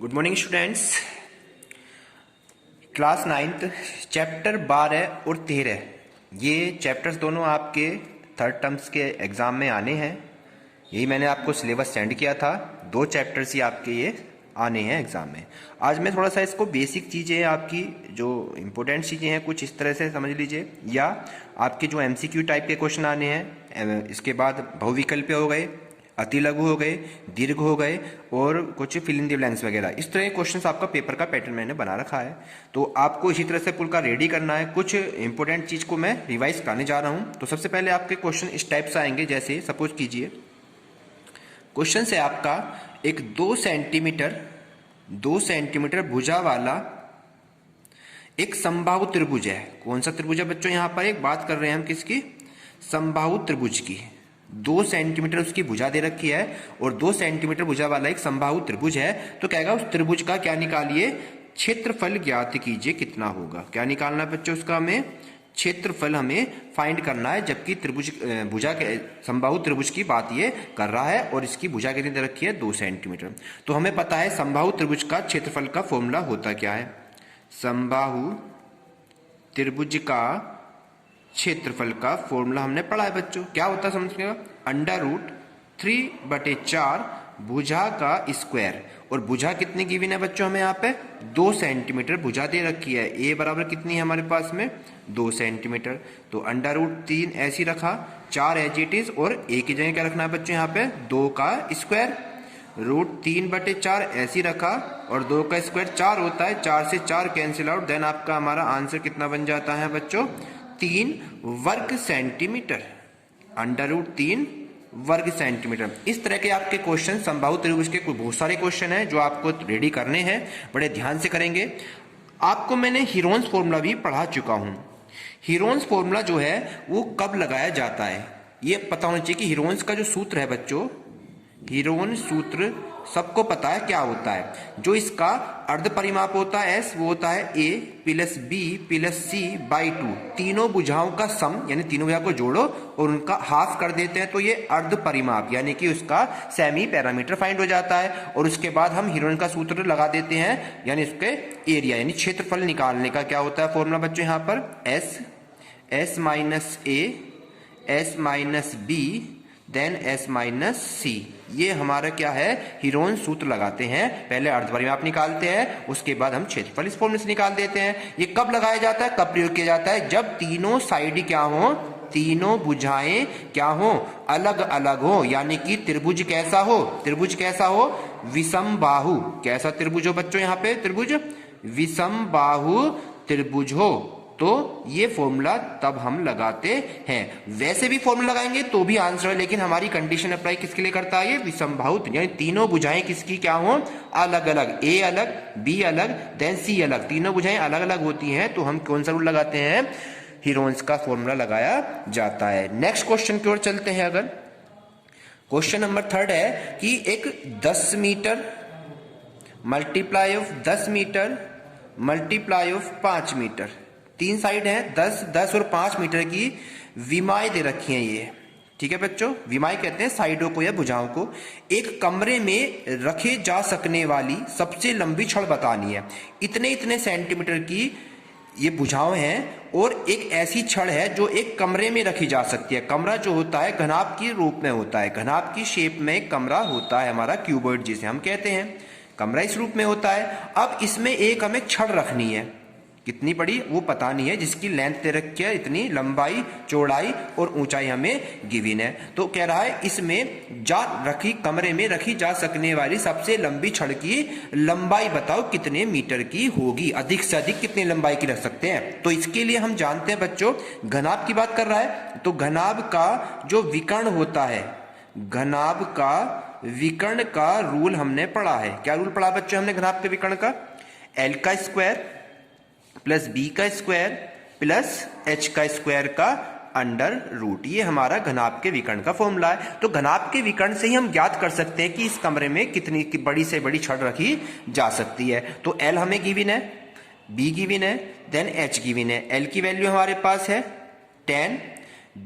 Good morning students. Class 9th chapter 12 और 13 ये chapters दोनों आपके थर्ड टर्म्स के एग्ज़ाम में आने हैं। यही मैंने आपको सिलेबस सेंड किया था। 2 चैप्टर्स ही आपके ये आने हैं एग्ज़ाम में। आज मैं थोड़ा सा इसको बेसिक चीज़ें आपकी जो इम्पोर्टेंट चीज़ें हैं कुछ इस तरह से समझ लीजिए, या आपके जो MCQ टाइप के क्वेश्चन आने हैं, इसके बाद बहुविकल्प हो गए, अति लघु हो गए, दीर्घ हो गए और कुछ फिल इन द ब्लैंक्स वगैरह, इस तरह के क्वेश्चंस आपका पेपर का पैटर्न मैंने बना रखा है। तो आपको इसी तरह से पुल का रेडी करना है। कुछ इंपॉर्टेंट चीज़ को मैं रिवाइज कराने जा रहा हूँ। तो सबसे पहले आपके क्वेश्चन इस टाइप से आएंगे, जैसे सपोज कीजिए क्वेश्चन से आपका एक 2 सेंटीमीटर भुजा वाला एक समबाहु त्रिभुज है। कौन सा त्रिभुज है बच्चों? यहाँ पर एक बात कर रहे हैं हम किसकी? समबाहु त्रिभुज की। 2 सेंटीमीटर उसकी भुजा दे रखी है और 2 सेंटीमीटर भुजा वाला एक समबाहु त्रिभुज है। तो कहेगा उस त्रिभुज का क्या निकालिए, क्षेत्रफल ज्ञात कीजिए कितना होगा। क्या निकालना है बच्चों? उसका हमें क्षेत्रफल हमें फाइंड करना है, जबकि त्रिभुज भुजा के समबाहु त्रिभुज की बात ये कर रहा है और इसकी भुजा कितनी दे रखी है? 2 सेंटीमीटर। तो हमें पता है समबाहु त्रिभुज का क्षेत्रफल का फॉर्मूला होता क्या है। समबाहु त्रिभुज का क्षेत्रफल का फॉर्मूला हमने पढ़ा है बच्चों। क्या होता है समझिएगा, √3/4 भुजा का स्क्वायर। और भुजा कितनी गिवन है बच्चों? हमें यहाँ पे 2 सेंटीमीटर भुजा दे रखी है। ए बराबर कितनी है हमारे पास में? 2 सेंटीमीटर। तो √3 ऐसी रखा, 4 एज इट इज, और ए की जगह क्या रखना है बच्चों? यहाँ पे 2 का स्क्वायर। √3/4 ऐसी रखा और 2 का स्क्वायर 4 होता है, 4 से 4 कैंसिल आउट। देन आपका हमारा आंसर कितना बन जाता है बच्चों? 3 वर्ग सेंटीमीटर। √3 वर्ग सेंटीमीटर। इस तरह के आपके क्वेश्चन समबाहु त्रिभुज के बहुत सारे क्वेश्चन हैं जो आपको रेडी करने हैं, बड़े ध्यान से करेंगे। आपको मैंने हीरोन्स फॉर्मूला भी पढ़ा चुका हूं। हीरोन्स फॉर्मूला जो है वो कब लगाया जाता है ये पता होना चाहिए कि हीरोन्स का जो सूत्र है बच्चों, हीरोन सूत्र सबको पता है क्या होता है। जो इसका अर्ध परिमाप होता है S, वो होता है A + B + C/2। तीनों भुजाओं का सम, यानी तीनों भुजा को जोड़ो और उनका हाफ कर देते हैं, तो ये अर्ध परिमाप यानी कि उसका सेमी पैरामीटर फाइंड हो जाता है। और उसके बाद हम हीरोन का सूत्र लगा देते हैं, यानी उसके एरिया यानी क्षेत्रफल निकालने का क्या होता है फॉर्मूला बच्चों? यहाँ पर S - A S - B then S - C। ये हमारा क्या है? हीरोन सूत्र लगाते हैं। पहले अर्ध परिमाप निकालते हैं, उसके बाद हम क्षेत्रफल इस फॉर्मूले से निकाल देते हैं। ये कब लगाया जाता है, कब प्रयोग किया जाता है? जब तीनों साइड क्या हो, तीनों भुजाएं क्या हो? अलग अलग हो। यानी कि त्रिभुज कैसा हो? त्रिभुज कैसा हो? विषम बाहु। कैसा त्रिभुज हो बच्चों? यहाँ पे त्रिभुज विषम बाहु त्रिभुज हो। तो ये फॉर्मूला तब हम लगाते हैं। वैसे भी फॉर्मूला लगाएंगे तो भी आंसर है, लेकिन हमारी कंडीशन अप्लाई किसके लिए करता है? ये विषमबाहु, यानी तीनों भुजाएं किसकी क्या हो? अलग अलग। ए अलग, बी अलग, देन सी अलग। तीनों भुजाएं अलग अलग होती हैं, तो हम कौन सा रूल लगाते हैं? हीरोन्स का फॉर्मूला लगाया जाता है। नेक्स्ट क्वेश्चन की ओर चलते हैं। अगर क्वेश्चन नंबर 3 है कि एक 10 meter multiply of 10 meter multiply of 5 meter, 3 side है, 10, 10 और 5 मीटर की विमाएं दे रखी हैं ये। ठीक है बच्चों, विमाएं कहते हैं साइडों को या भुजाओं को। एक कमरे में रखे जा सकने वाली सबसे लंबी छड़ बतानी है। इतने इतने सेंटीमीटर की ये भुजाएं हैं और एक ऐसी छड़ है जो एक कमरे में रखी जा सकती है। कमरा जो होता है घनाभ के रूप में होता है, घनाभ की शेप में एक कमरा होता है हमारा, क्यूबॉइड जिसे हम कहते हैं। कमरा इस रूप में होता है। अब इसमें एक हमें छड़ रखनी है, कितनी बड़ी वो पता नहीं है, जिसकी लेंथ दे रखी है, इतनी लंबाई, चौड़ाई और ऊंचाई हमें गिवन है। तो कह रहा है इसमें कमरे में रखी जा सकने वाली सबसे लंबी छड़ की लंबाई बताओ कितने मीटर की होगी। अधिक से अधिक कितनी लंबाई की रख सकते हैं? तो इसके लिए हम जानते हैं बच्चों, घनाभ की बात कर रहा है, तो घनाभ का जो विकर्ण होता है, घनाभ का विकर्ण का रूल हमने पढ़ा है। क्या रूल पढ़ा बच्चों हमने घनाभ के विकर्ण का? L का स्क्वायर प्लस B का स्क्वायर प्लस H का स्क्वायर का √। ये हमारा घनाभ के विकर्ण का फॉर्मूला है। तो घनाभ के विकर्ण से ही हम ज्ञात कर सकते हैं कि इस कमरे में कितनी बड़ी से बड़ी छड़ रखी जा सकती है। तो L हमें गिवन है, B गिवन है, देन H गिवन है। L की वैल्यू हमारे पास है 10,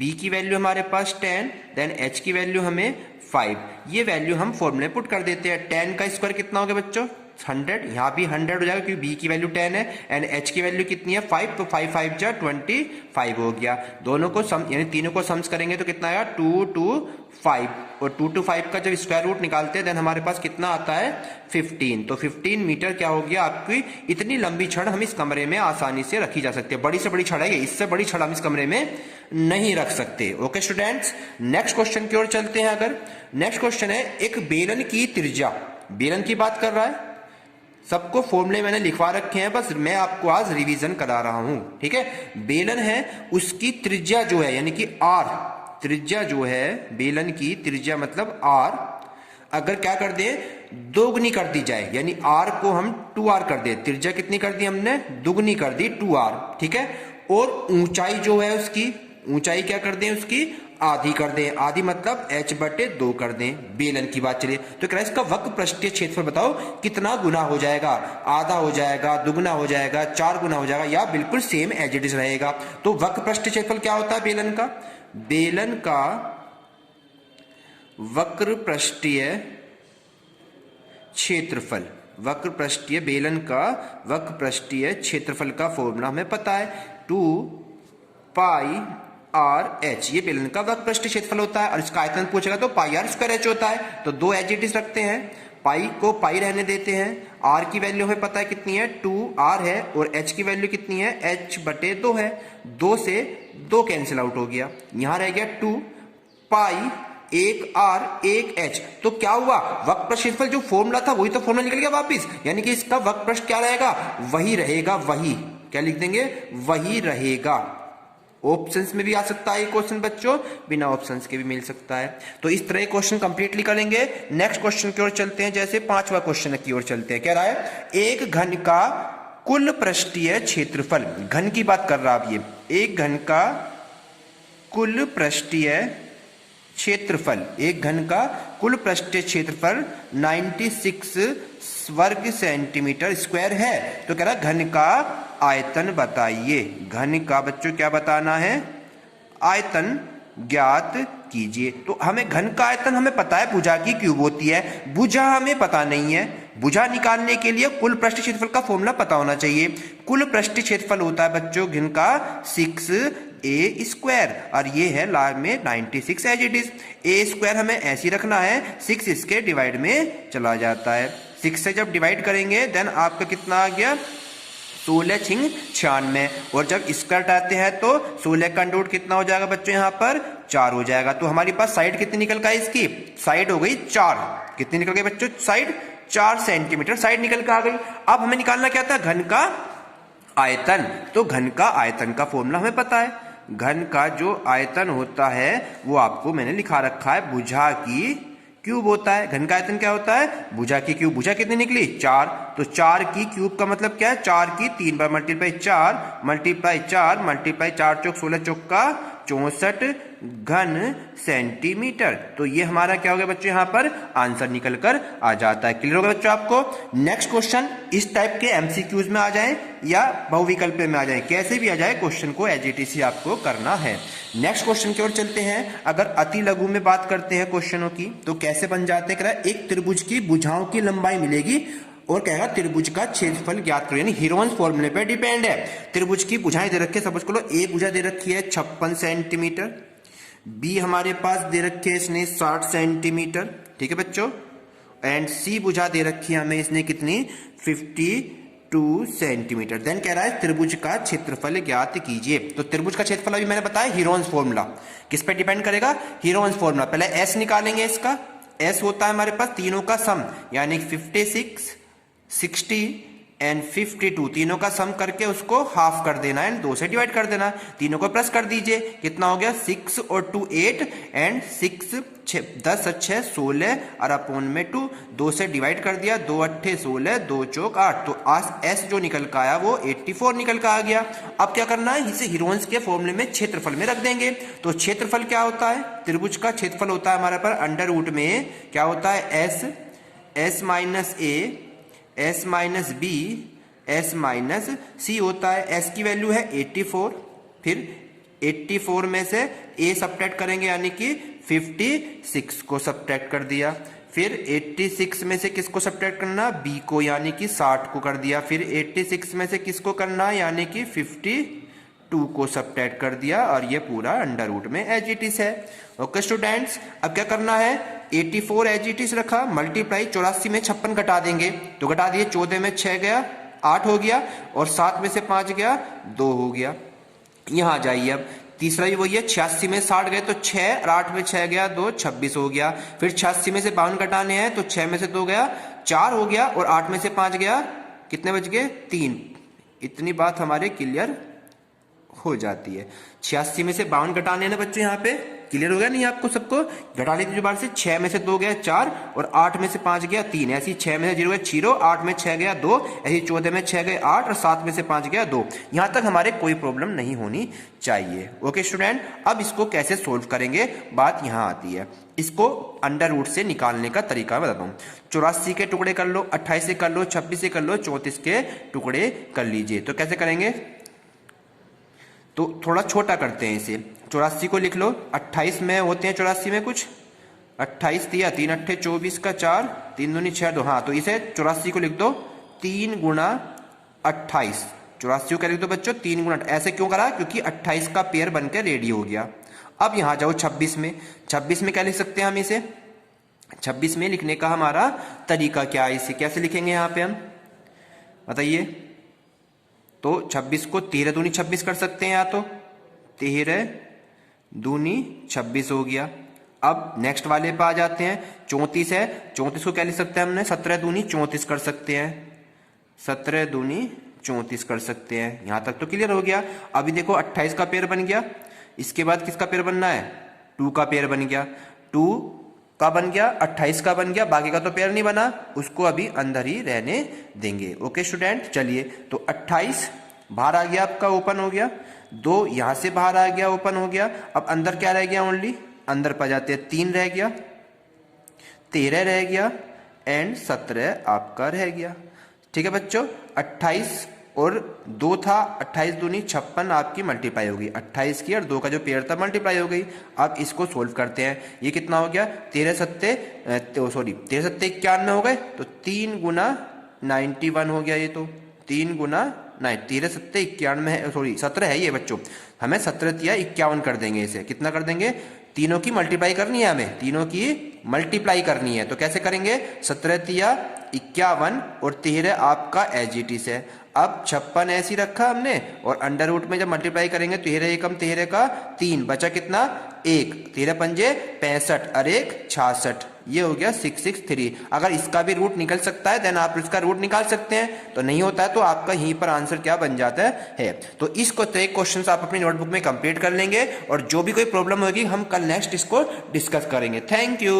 B की वैल्यू हमारे पास 10, देन H की वैल्यू हमें 5। ये वैल्यू हम फॉर्मूले पुट कर देते हैं। 10 का स्क्वायर कितना हो गया बच्चों? 100, यहाँ भी 100 हो जाएगा क्योंकि b की वैल्यू 10 है एंड h की वैल्यू कितनी है 5, तो 5 5 जा 25 हो गया। दोनों को सम यानी तीनों को सम्स करेंगे तो कितना आएगा 2 2 5, और 2 to 5 का जब स्क्वायर रूट निकालते हैं देन हमारे पास कितना आता है 15। तो 15 मीटर क्या हो गया आपकी, इतनी लंबी छड़ हम इस कमरे में आसानी से रखी जा सकती है। बड़ी से बड़ी छड़ है, इससे बड़ी छड़ हम इस कमरे में नहीं रख सकते। ओके स्टूडेंट्स, नेक्स्ट क्वेश्चन की ओर चलते हैं। अगर नेक्स्ट क्वेश्चन है एक बेलन की त्रिज्या, बेलन की बात कर रहा है, सबको फॉर्मूले मैंने लिखवा रखे हैं, बस मैं आपको आज रिवीजन करा रहा हूं, ठीक है। बेलन है, उसकी त्रिज्या जो है यानी कि आर, त्रिज्या जो है बेलन की त्रिज्या मतलब आर, अगर क्या कर दे दोगुनी कर दी जाए यानी आर को हम 2r कर दे, त्रिज्या कितनी कर दी हमने दुगनी कर दी 2r, ठीक है। और ऊंचाई जो है उसकी, ऊंचाई क्या कर दें उसकी आधी कर दें, आधी मतलब h/2 कर दें, बेलन की बात चलिए। तो क्या इसका वक्र पृष्ठीय क्षेत्रफल बताओ कितना गुना हो जाएगा, आधा हो जाएगा, दुगना हो जाएगा, 4 गुना हो जाएगा या बिल्कुल सेम एज इट इज रहेगा। तो वक्र पृष्ठीय क्षेत्रफल क्या होता है बेलन का, बेलन का वक्र पृष्ठीय क्षेत्रफल, वक्र पृष्ठीय बेलन का वक्र पृष्ठीय क्षेत्रफल का फॉर्मूला हमें पता है 2πr h, ये बेलन का वक्र पृष्ठीय क्षेत्रफल होता है। और इसका आयतन पूछेगा तो πr² h होता है। तो 2 एज इट इज रखते हैं, पाई को पाई रहने देते हैं, r की वैल्यू हमें पता है कितनी है 2r है और h की वैल्यू कितनी है h/2 है। 2 से 2 कैंसिल आउट हो गया, यहां रह गया 2 पाई 1r 1h। तो क्या हुआ वक्र पृष्ठ क्षेत्रफल जो फॉर्मूला था वही तो फॉर्मूला निकल गया वापिस, यानी कि इसका वक्र पृष्ठ क्या रहेगा वही रहेगा, वही क्या लिख देंगे वही रहेगा। ऑप्शंस में भी आ सकता है क्वेश्चन बच्चों, बिना ऑप्शंस के भी मिल सकता है। तो इस तरह क्वेश्चन कंप्लीटली करेंगे। नेक्स्ट क्वेश्चन की ओर चलते हैं, जैसे 5वां क्वेश्चन की ओर चलते हैं। क्या रहा है एक घन का कुल पृष्ठीय क्षेत्रफल, घन की बात कर रहा है ये, एक घन का कुल पृष्ठीय क्षेत्रफल, एक घन का कुल पृष्ठीय क्षेत्रफल 96 वर्ग सेंटीमीटर स्क्वायर है। तो कह रहा घन का आयतन बताइए, घन का बच्चों क्या बताना है आयतन ज्ञात कीजिए। तो हमें घन का आयतन हमें पता है भुजा की क्यूब होती है, भुजा हमें पता नहीं है। भुजा निकालने के लिए कुल पृष्ठीय क्षेत्रफल का फॉर्मूला पता होना चाहिए। कुल पृष्ठीय क्षेत्रफल होता है बच्चों घन का 6a² और ये है लाभ में 96 एज इट इज। a² हमें ऐसे रखना है, 6 इसके डिवाइड में चला जाता है, 6 से जब डिवाइड करेंगे देन आपका कितना आ गया 16 छिंग 96, और जब स्क्वायर आते हैं तो 16 का अंडर कितना हो जाएगा बच्चों यहाँ पर 4 हो जाएगा। तो हमारे पास साइड कितनी निकल का इसकी, साइड हो गई 4, कितनी निकल गई बच्चों साइड 4 सेंटीमीटर साइड निकल कर आ गई। अब हमें निकालना क्या था घन का आयतन, तो घन का आयतन का फॉर्मूला हमें पता है, घन का जो आयतन होता है वो आपको मैंने लिखा रखा है भुजा की क्यूब होता है। घन का आयतन क्या होता है भुजा की क्यूब, भुजा कितनी निकली 4, तो 4 की क्यूब का मतलब क्या है 4 की 3 बार मल्टीप्लाई 4 मल्टीप्लाई 4 मल्टीप्लाई 4 चौक 16 चौक का 64 घन सेंटीमीटर। तो ये हमारा क्या हो गया बच्चों यहाँ पर आंसर निकल कर आ जाता है। क्लियर होगा बच्चों आपको। नेक्स्ट क्वेश्चन इस टाइप के एमसीक्यूज में आ जाए या बहुविकल्प में आ जाए, कैसे भी आ जाए क्वेश्चन को एज इट इज आपको करना है। नेक्स्ट क्वेश्चन की ओर चलते हैं। अगर अति लघु में बात करते हैं क्वेश्चनों की तो कैसे बन जाते हैं, एक त्रिभुज की भुजाओं की लंबाई मिलेगी और कहेगा त्रिभुज का क्षेत्रफल ज्ञात करो, यानी हीरोन्स फॉर्मूले पे डिपेंड है। त्रिभुज की भुजाएं दे रखी है, सपोज करो ए भुजा दे रखी है 56 सेंटीमीटर, बी हमारे पास दे रखे है इसने 60 सेंटीमीटर, ठीक है बच्चों, एंड सी भुजा दे रखी है हमें इसने कितनी 52 सेंटीमीटर। देन कह रहा है त्रिभुज का क्षेत्रफल ज्ञात कीजिए। तो त्रिभुज का क्षेत्रफल अभी मैंने बताया हीरोन्स फॉर्मूला, किस पे डिपेंड करेगा हीरोन्स फॉर्मूला। पहले एस निकालेंगे, इसका एस होता है हमारे पास तीनों का सम, यानी 56 60 एंड 52, तीनों का सम करके उसको हाफ कर देना एंड 2 से डिवाइड कर देना, तीनों को प्लस कर दीजिए, कितना हो गया 6 और 2 8 एंड 6 10 6 16 और अपॉन में 2, 2 से डिवाइड कर दिया, 2 8 16 2 चौक 8, तो आज एस जो निकल का आया वो 84 निकल का आ गया। अब क्या करना है, इसे हीरोन्स के फॉर्मूले में क्षेत्रफल में रख देंगे। तो क्षेत्रफल क्या होता है, त्रिभुज का क्षेत्रफल होता है हमारे पर अंडर रूट में क्या होता है S minus A S minus B S minus C होता है। एस की वैल्यू है 84, फिर 84 में से ए सब्ट्रैक्ट करेंगे यानी कि 56 को सब्ट्रैक्ट कर दिया, फिर 86 में से किसको सब्ट्रैक्ट करना, बी को, यानी कि 60 को कर दिया। फिर 86 में से किसको करना, यानी कि 52 को सब्ट्रैक्ट कर दिया, और ये पूरा अंडर रूट में एज इट इज है। ओके स्टूडेंट्स, अब क्या करना है, 84 एज इट इज रखा, मल्टीप्लाई 84 में 56 घटा देंगे, तो घटा दिए, 14 में 6 गया 8 हो गया, और 7 में से 5 गया 2 हो गया। यहां जाइए, अब तीसरा भी वही है, 86 में 60 गए तो 6, और 8 में 6 गया 2, 26 हो गया। फिर 86 में से 52 घटाने हैं, तो 6 में से 2 गया 4 हो गया, और 8 में से 5 गया, कितने बच गए 3। इतनी बात हमारे क्लियर हो जाती है। 86 में से 52 घटाने हैं ना बच्चों, यहाँ पे क्लियर हो गया नहीं आपको सबको, घटा लीजिए दोबारा से। 6 में से 2 गया 4, और 8 में से 5 गया 3, ऐसी 6 में से 0 गया 0, 8 में 6 गया 2, ऐसी 14 में 6 गए 8, और 7 में से 5 गया 2। यहां तक हमारे कोई प्रॉब्लम नहीं होनी चाहिए। ओके स्टूडेंट, अब इसको कैसे सोल्व करेंगे, बात यहां आती है। इसको अंडर रूट से निकालने का तरीका बताता हूं। 84 के टुकड़े कर लो, 28 से कर लो, 26 से कर लो, 34 के टुकड़े कर लीजिए। तो कैसे करेंगे, तो थोड़ा छोटा करते हैं इसे। 84 को लिख लो, 28 में होते हैं 84 में कुछ, 28 दिया 3 अट्ठे 24 का 4, 3 दूनी 6 2, हाँ तो इसे 84 को लिख दो 3 गुना 28। 84 को लिख दो बच्चों 3 गुना, ऐसे क्यों करा, क्योंकि 28 का पेयर बनकर रेडी हो गया। अब यहां जाओ 26 में, 26 में क्या लिख सकते हैं हम इसे, 26 में लिखने का हमारा तरीका क्या है, इसे कैसे लिखेंगे यहाँ पे हम बताइए। तो 26 को 13 दूनी 26 कर सकते हैं, या तो 13 दूनी 26 हो गया। अब नेक्स्ट वाले पे आ जाते हैं, 34 है, 34 को क्या लिख सकते हैं हमने, 17 दूनी 34 कर सकते हैं, 17 दूनी 34 कर सकते हैं। यहां तक तो क्लियर हो गया। अभी देखो 28 का पेयर बन गया, इसके बाद किसका पेयर बनना है, 2 का पेयर बन गया, 2 का बन गया, 28 का बन गया, बाकी का तो पेयर नहीं बना, उसको अभी अंदर ही रहने देंगे। ओके स्टूडेंट, चलिए तो 28 बाहर आ गया आपका, ओपन हो गया, 2 यहां से बाहर आ गया, ओपन हो गया। अब अंदर क्या रह गया, ओनली अंदर पा जाते हैं, 3 रह गया, 13 रह गया, एंड 17 आपका रह गया। ठीक है बच्चों, 28 और 2 था, 28 दूनी 56 आपकी मल्टीप्लाई हो गई, 28 की और 2 का जो पेयर था मल्टीप्लाई हो गई। अब इसको सोल्व करते हैं, ये कितना हो गया, 13 सत्ते 91 हो गए, तो 3 गुना 91 हो गया, ये तो 3 गुना 13 सत्ते 91 17 है ये बच्चों, हमें 17 तिया 51 कर देंगे, इसे कितना कर देंगे, तीनों की मल्टीप्लाई करनी है, हमें तीनों की मल्टीप्लाई करनी है। तो कैसे करेंगे, 17 तिया 51 और 13 आपका एज इट इज है। अब 56 ऐसी रखा हमने, और अंडर रूट में जब मल्टीप्लाई करेंगे 13 एकम 13 का 3, बचा कितना 1, 13 पंजे 65 और 1 66, ये हो गया 663। अगर इसका भी रूट निकल सकता है देन आप इसका रूट निकाल सकते हैं, तो नहीं होता है तो आपका यहीं पर आंसर क्या बन जाता है। तो इसको 3 क्वेश्चंस आप अपनी नोटबुक में कंप्लीट कर लेंगे, और जो भी कोई प्रॉब्लम होगी हम कल नेक्स्ट इसको डिस्कस करेंगे। Thank you.